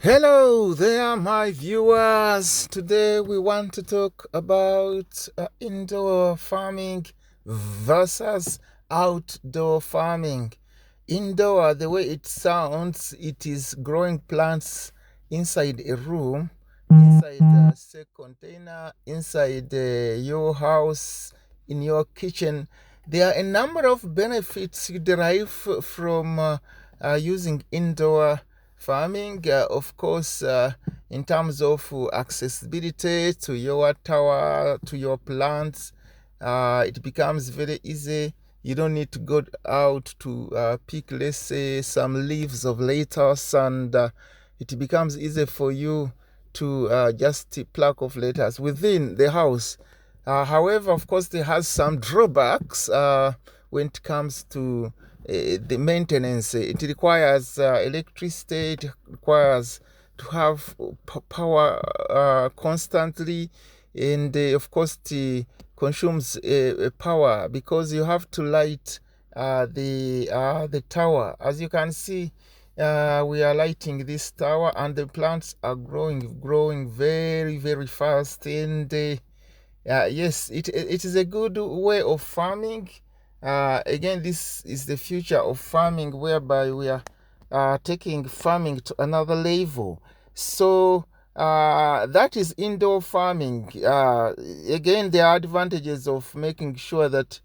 Hello there, my viewers. Today we want to talk about indoor farming versus outdoor farming. Indoor, the way it sounds, it is growing plants inside a room, inside a safe container, inside your house, in your kitchen. There are a number of benefits you derive from using indoor farming, of course, in terms of accessibility to your tower, to your plants. It becomes very easy. You don't need to go out to pick, let's say, some leaves of lettuce, and it becomes easy for you to just pluck off lettuce within the house. However, of course, there has some drawbacks when it comes to the maintenance. It requires electricity. It requires to have power constantly, and of course, it consumes power because you have to light the tower. As you can see, we are lighting this tower, and the plants are growing very, very fast, and yes, it is a good way of farming. Again, this is the future of farming, whereby we are taking farming to another level. So that is indoor farming. Again, there are advantages of making sure that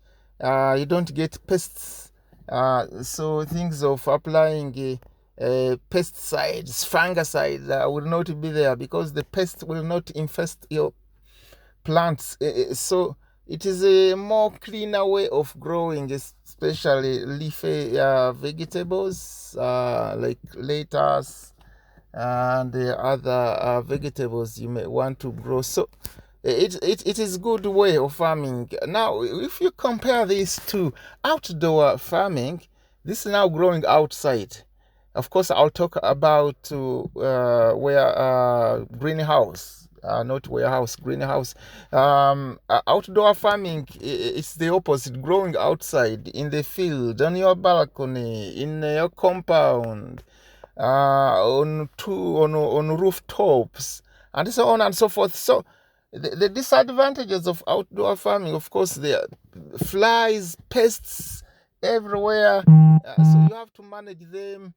you don't get pests. So things of applying pesticides, fungicides will not be there because the pest will not infest your plants. So it is a more cleaner way of growing, especially leafy vegetables like lettuce and the other vegetables you may want to grow. So it is good way of farming. Now, if you compare this to outdoor farming, this is now growing outside. Of course, I'll talk about where greenhouse, not warehouse, greenhouse. Outdoor farming is the opposite, growing outside in the field, on your balcony, in your compound, on rooftops, and so on and so forth. So the disadvantages of outdoor farming, of course, there are flies, pests everywhere. So you have to manage them.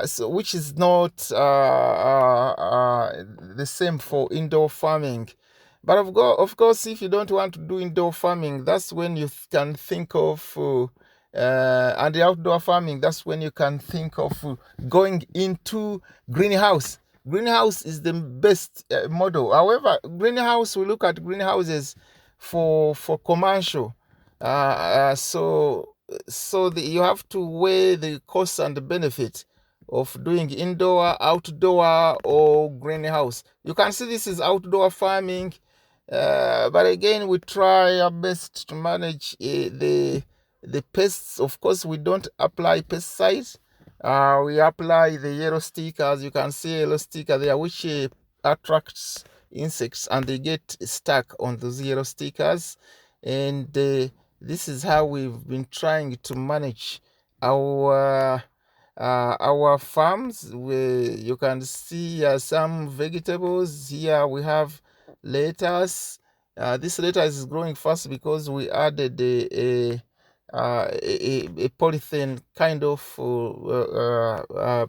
So which is not the same for indoor farming. But of course, if you don't want to do indoor farming, that's when you can think of, and the outdoor farming, that's when you can think of going into greenhouse. Greenhouse is the best model. However, greenhouse, we look at greenhouses for commercial. You have to weigh the costs and the benefit of doing indoor, outdoor, or greenhouse. You can see this is outdoor farming, but again, we try our best to manage the pests. Of course, we don't apply pesticides. We apply the yellow stickers. You can see a yellow sticker there, which attracts insects, and they get stuck on those yellow stickers. And this is how we've been trying to manage our farms. You can see some vegetables here. We have lettuce. This lettuce is growing fast because we added a polythene kind of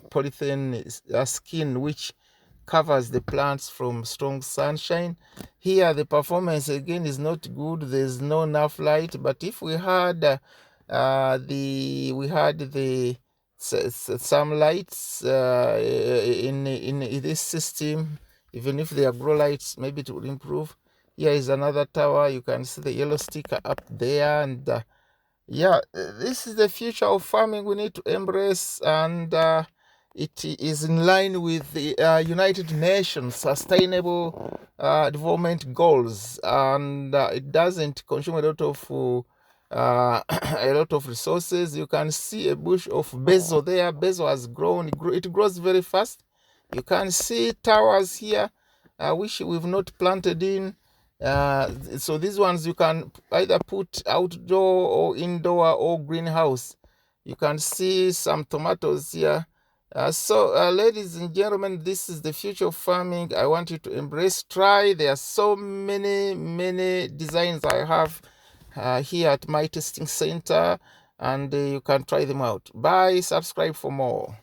polythene skin, which covers the plants from strong sunshine. Here the performance again is not good. There's no enough light. But if we had the some lights in this system, even if they are grow lights, maybe it will improve. Here is another tower. You can see the yellow sticker up there, and yeah, this is the future of farming we need to embrace, and it is in line with the United Nations Sustainable Development Goals, and it doesn't consume a lot of a lot of resources. You can see a bush of basil there. Basil has grown. It grows very fast. You can see towers here, which we've not planted in. So these ones you can either put outdoor or indoor or greenhouse. You can see some tomatoes here. Ladies and gentlemen, this is the future of farming. I want you to embrace, try. There are so many designs I have here at my testing center, and you can try them out. Bye. Subscribe for more.